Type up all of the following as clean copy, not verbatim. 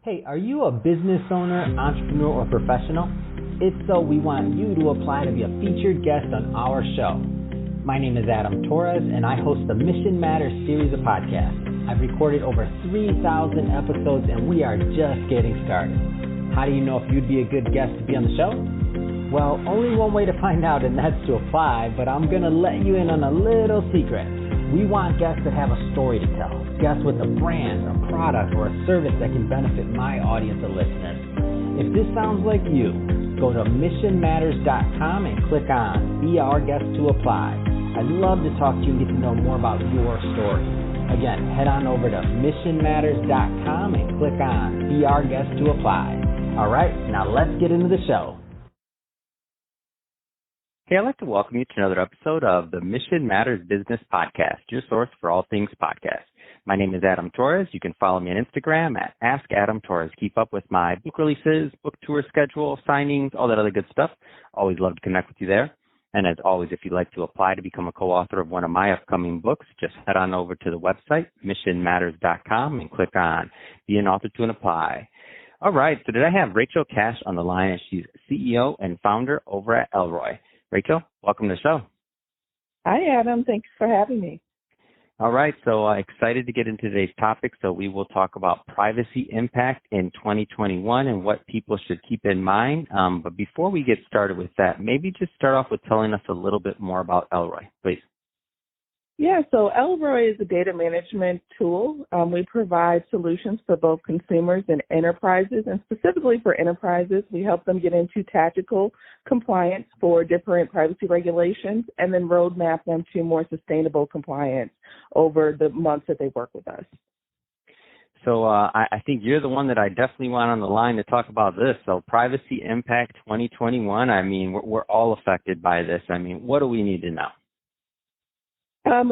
Hey, are you a business owner, entrepreneur, or professional? If so, we want you to apply to be a featured guest on our show. My name is Adam Torres, and I host the Mission Matters series of podcasts. I've recorded over 3,000 episodes, and we are just getting started. How do you know if you'd be a good guest to be on the show? Well, only one way to find out, and that's to apply, but I'm going to let you in on a little secret. We want guests that have a story to tell, guests with a brand, a product, or a service that can benefit my audience of listeners. If this sounds like you, go to missionmatters.com and click on Be Our Guest to apply. I'd love to talk to you and get to know more about your story. Again, head on over to missionmatters.com and click on Be Our Guest to apply. All right, now let's get into the show. Hey, I'd like to welcome you to another episode of the Mission Matters Business Podcast, your source for all things podcast. My name is Adam Torres. You can follow me on Instagram at AskAdamTorres. Keep up with my book releases, book tour schedule, signings, all that other good stuff. Always love to connect with you there. And as always, if you'd like to apply to become a co-author of one of my upcoming books, just head on over to the website, missionmatters.com, and click on Be an Author to Apply. All right, so today I have Rachel Cash on the line, and she's CEO and founder over at Elroy. Rachel, welcome to the show. Hi, Adam. Thanks for having me. All right, so excited to get into today's topic. So we will talk about privacy impact in 2021 and what people should keep in mind. But before we get started with that, maybe just start off with telling us a little bit more about Elroy, please. Yeah, so Elroy is a data management tool. We provide solutions for both consumers and enterprises, and specifically for enterprises, we help them get into tactical compliance for different privacy regulations and then roadmap them to more sustainable compliance over the months that they work with us. So I think you're the one that I definitely want on the line to talk about this. So privacy impact 2021, I mean, we're all affected by this. I mean, what do we need to know?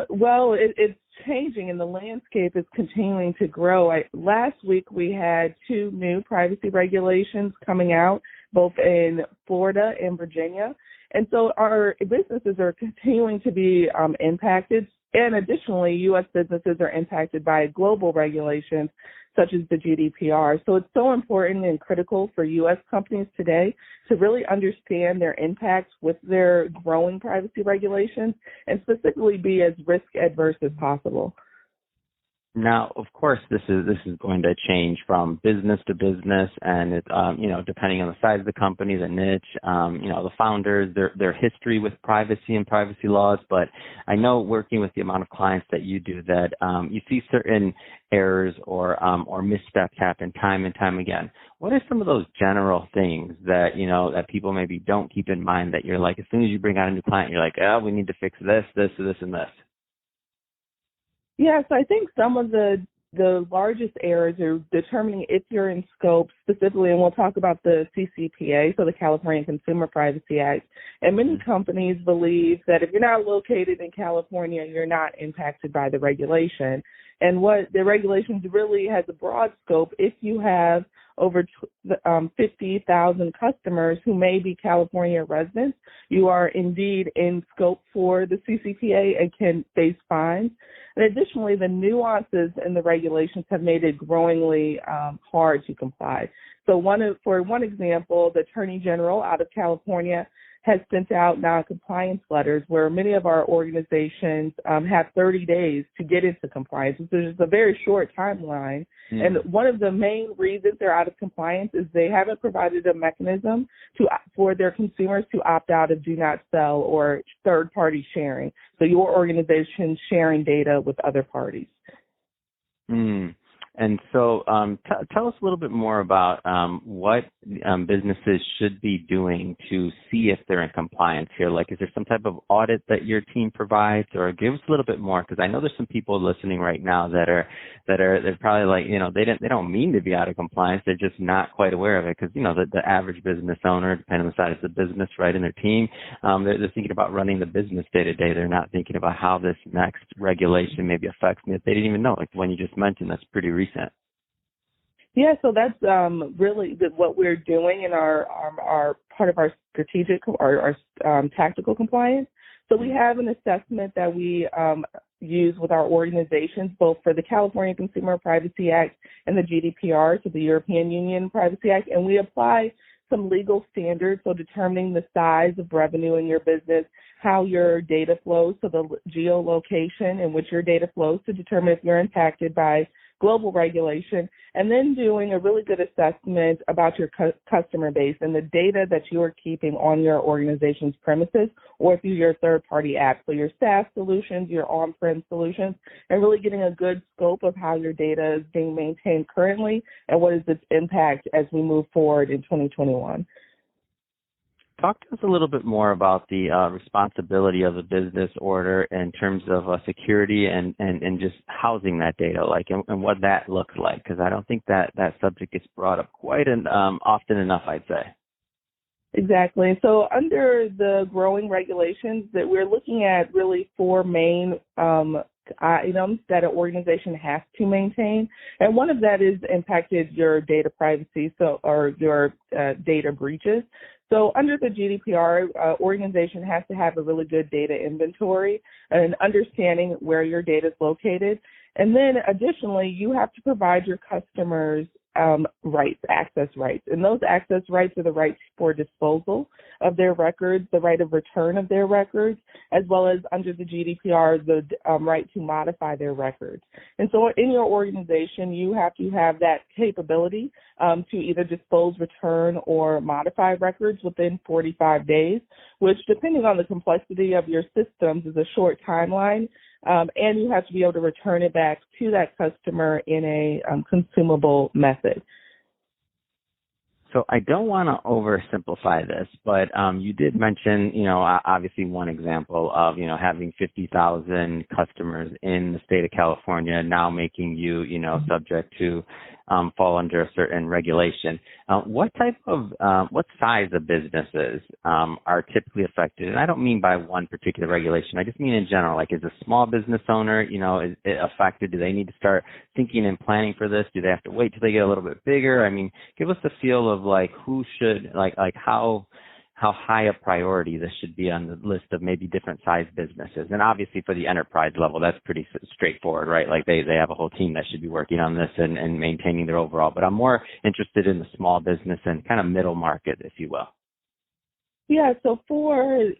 Well, it's changing and the landscape is continuing to grow. Last week we had 2 new privacy regulations coming out, both in Florida and Virginia. And so our businesses are continuing to be impacted. And additionally, U.S. businesses are impacted by global regulations such as the GDPR. So it's so important and critical for U.S. companies today to really understand their impacts with their growing privacy regulations and specifically be as risk adverse as possible. Now, of course, this is going to change from business to business, and it, depending on the size of the company, the niche, the founders, their history with privacy and privacy laws. But I know working with the amount of clients that you do that you see certain errors or missteps happen time and time again. What are some of those general things that that people maybe don't keep in mind that you're like, as soon as you bring out a new client, you're like, oh, we need to fix this, and this? Yes, I think some of the largest errors are determining if you're in scope specifically, and we'll talk about the CCPA, so the California Consumer Privacy Act. And many companies believe that if you're not located in California, you're not impacted by the regulation. And what the regulations really has a broad scope. If you have over 50,000 customers who may be California residents, you are indeed in scope for the CCPA and can face fines. And additionally, the nuances in the regulations have made it growingly hard to comply. So for one example, the Attorney General out of California has sent out non-compliance letters where many of our organizations have 30 days to get into compliance. So there's a very short timeline. And one of the main reasons they're out of compliance is they haven't provided a mechanism for their consumers to opt out of do not sell or third-party sharing. So your organization sharing data with other parties. And so tell us a little bit more about what businesses should be doing to see if they're in compliance here. Like, is there some type of audit that your team provides, or give us a little bit more? Because I know there's some people listening right now they're probably like, they don't mean to be out of compliance. They're just not quite aware of it because, the average business owner, depending on the size of the business, right, and their team, they're thinking about running the business day to day. They're not thinking about how this next regulation maybe affects me that they didn't even know. Like the one you just mentioned, that's pretty recent. Yeah, so that's really what we're doing in our part of our strategic or our tactical compliance. So we have an assessment that we use with our organizations, both for the California Consumer Privacy Act and the GDPR, so the European Union Privacy Act, and we apply some legal standards, so determining the size of revenue in your business, how your data flows, so the geolocation in which your data flows to determine if you're impacted by global regulation, and then doing a really good assessment about your customer base and the data that you are keeping on your organization's premises or through your third-party apps, so your SaaS solutions, your on-prem solutions, and really getting a good scope of how your data is being maintained currently and what is its impact as we move forward in 2021. Talk to us a little bit more about the responsibility of a business order in terms of security and just housing that data, like, and what that looks like, because I don't think that subject gets brought up quite often enough, I'd say. Exactly. So under the growing regulations that we're looking at really four main items that an organization has to maintain. And one of that is impacted your data privacy, or your data breaches. So under the GDPR, organization has to have a really good data inventory and understanding where your data is located. And then additionally, you have to provide your customers rights, access rights. And those access rights are the rights for disposal of their records, the right of return of their records, as well as under the GDPR, the right to modify their records. And so in your organization, you have to have that capability to either dispose, return, or modify records within 45 days, which, depending on the complexity of your systems, is a short timeline. And you have to be able to return it back to that customer in a consumable method. So I don't want to oversimplify this, but you did mention, obviously one example of, having 50,000 customers in the state of California now making you, subject to fall under a certain regulation. What size of businesses are typically affected? And I don't mean by one particular regulation. I just mean in general. Like, is a small business owner, is it affected? Do they need to start thinking and planning for this? Do they have to wait till they get a little bit bigger? I mean, give us the feel of who should, how high a priority this should be on the list of maybe different size businesses. And obviously for the enterprise level, that's pretty straightforward, right? Like they have a whole team that should be working on this and maintaining their overall. But I'm more interested in the small business and kind of middle market, if you will. Yeah, so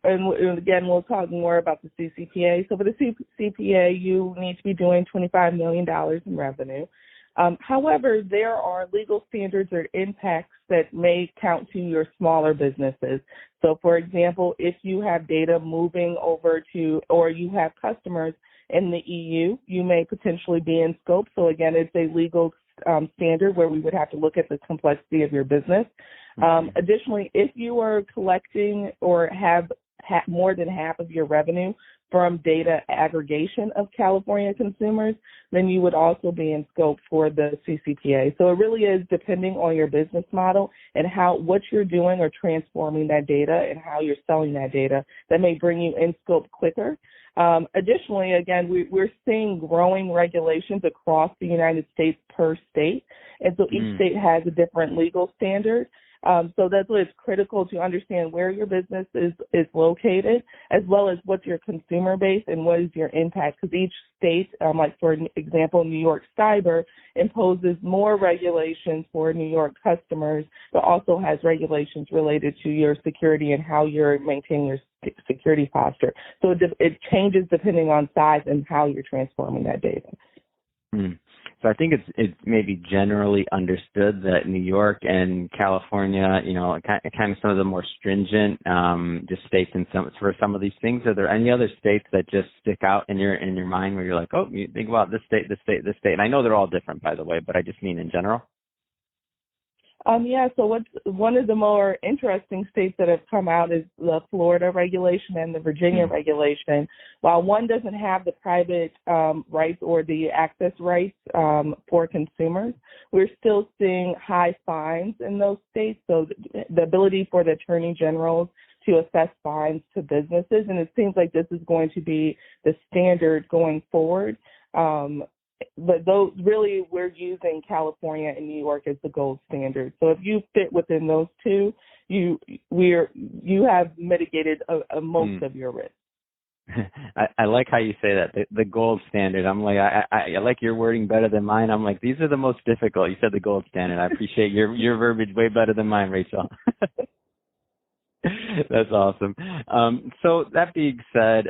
and again, we'll talk more about the CCPA. So for the CCPA, you need to be doing $25 million in revenue. However, there are legal standards or impacts that may count to your smaller businesses. So, for example, if you have data moving over to, or you have customers in the EU, you may potentially be in scope. So, again, it's a legal standard where we would have to look at the complexity of your business. Additionally, if you are collecting or have more than half of your revenue from data aggregation of California consumers, then you would also be in scope for the CCPA. So it really is depending on your business model and what you're doing or transforming that data and how you're selling that data that may bring you in scope quicker. Additionally, again, we're seeing growing regulations across the United States per state. And so each state has a different legal standard. So that's why it's critical to understand where your business is located, as well as what's your consumer base and what is your impact. Because each state, like for example, New York Cyber imposes more regulations for New York customers, but also has regulations related to your security and how you're maintaining your security posture. So it changes depending on size and how you're transforming that data. So I think it's maybe generally understood that New York and California, kind of some of the more stringent just states for some of these things. Are there any other states that just stick out in your mind where you're like, oh, you think about this state, this state, this state? And I know they're all different, by the way, but I just mean in general. So one of the more interesting states that have come out is the Florida regulation and the Virginia regulation. While one doesn't have the private rights or the access rights for consumers, we're still seeing high fines in those states. So the ability for the attorney generals to assess fines to businesses, and it seems like this is going to be the standard going forward. But those really, we're using California and New York as the gold standard. So if you fit within those two, you have mitigated most of your risk. I like how you say that, the gold standard. I'm like, I like your wording better than mine. I'm like, these are the most difficult. You said the gold standard. I appreciate your verbiage way better than mine, Rachel. That's awesome. So that being said,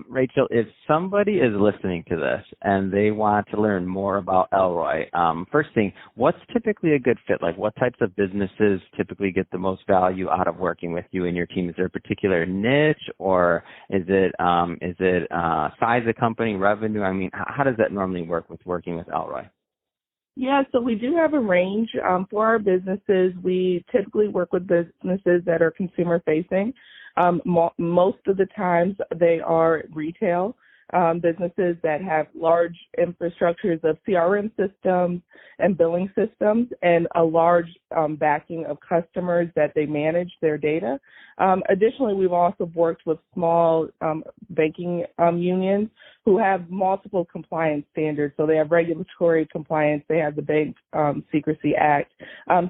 Rachel, if somebody is listening to this and they want to learn more about Elroy, first thing, what's typically a good fit? Like, what types of businesses typically get the most value out of working with you and your team? Is there a particular niche, or is it size of company, revenue? I mean, how does that normally work with working with Elroy? Yeah, so we do have a range. For our businesses, we typically work with businesses that are consumer facing. Most of the times they are retail businesses that have large infrastructures of CRM systems and billing systems and a large backing of customers that they manage their data. Additionally, we've also worked with small banking unions who have multiple compliance standards. So they have regulatory compliance, they have the Bank Secrecy Act.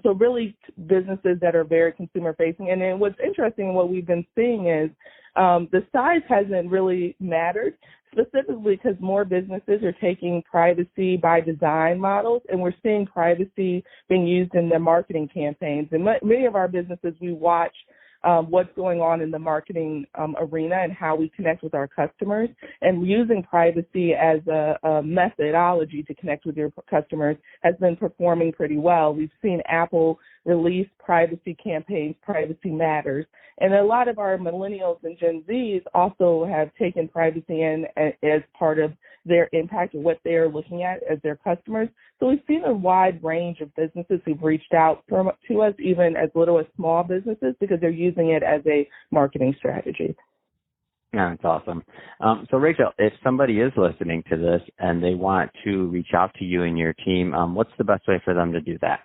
So really businesses that are very consumer facing. And then what's interesting, what we've been seeing is the size hasn't really mattered, specifically because more businesses are taking privacy by design models, and we're seeing privacy being used in their marketing campaigns. And many of our businesses, we watch what's going on in the marketing arena and how we connect with our customers, and using privacy as a methodology to connect with your customers has been performing pretty well. We've seen Apple release privacy campaigns, Privacy Matters, and a lot of our millennials and Gen Zs also have taken privacy in as part of their impact and what they're looking at as their customers. So we've seen a wide range of businesses who've reached out to us, even as little as small businesses, because they're using it as a marketing strategy. Yeah, that's awesome. So Rachel, if somebody is listening to this and they want to reach out to you and your team, what's the best way for them to do that?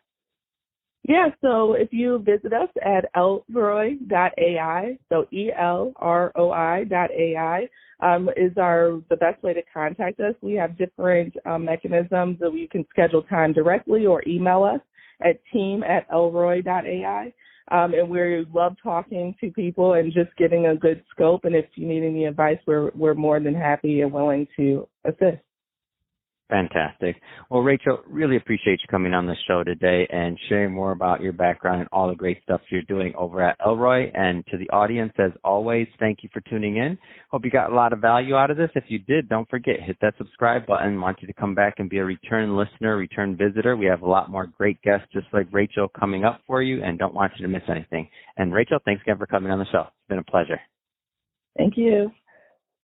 Yeah, so if you visit us at elroy.ai, so ELROI.ai, is the best way to contact us. We have different mechanisms that you can schedule time directly or email us at team@elroy.ai. And we love talking to people and just getting a good scope. And if you need any advice, we're more than happy and willing to assist. Fantastic. Well, Rachel, really appreciate you coming on the show today and sharing more about your background and all the great stuff you're doing over at Elroy. And to the audience, as always, thank you for tuning in. Hope you got a lot of value out of this. If you did, don't forget, hit that subscribe button. Want you to come back and be a return listener, return visitor. We have a lot more great guests just like Rachel coming up for you, and don't want you to miss anything. And Rachel, thanks again for coming on the show. It's been a pleasure. Thank you.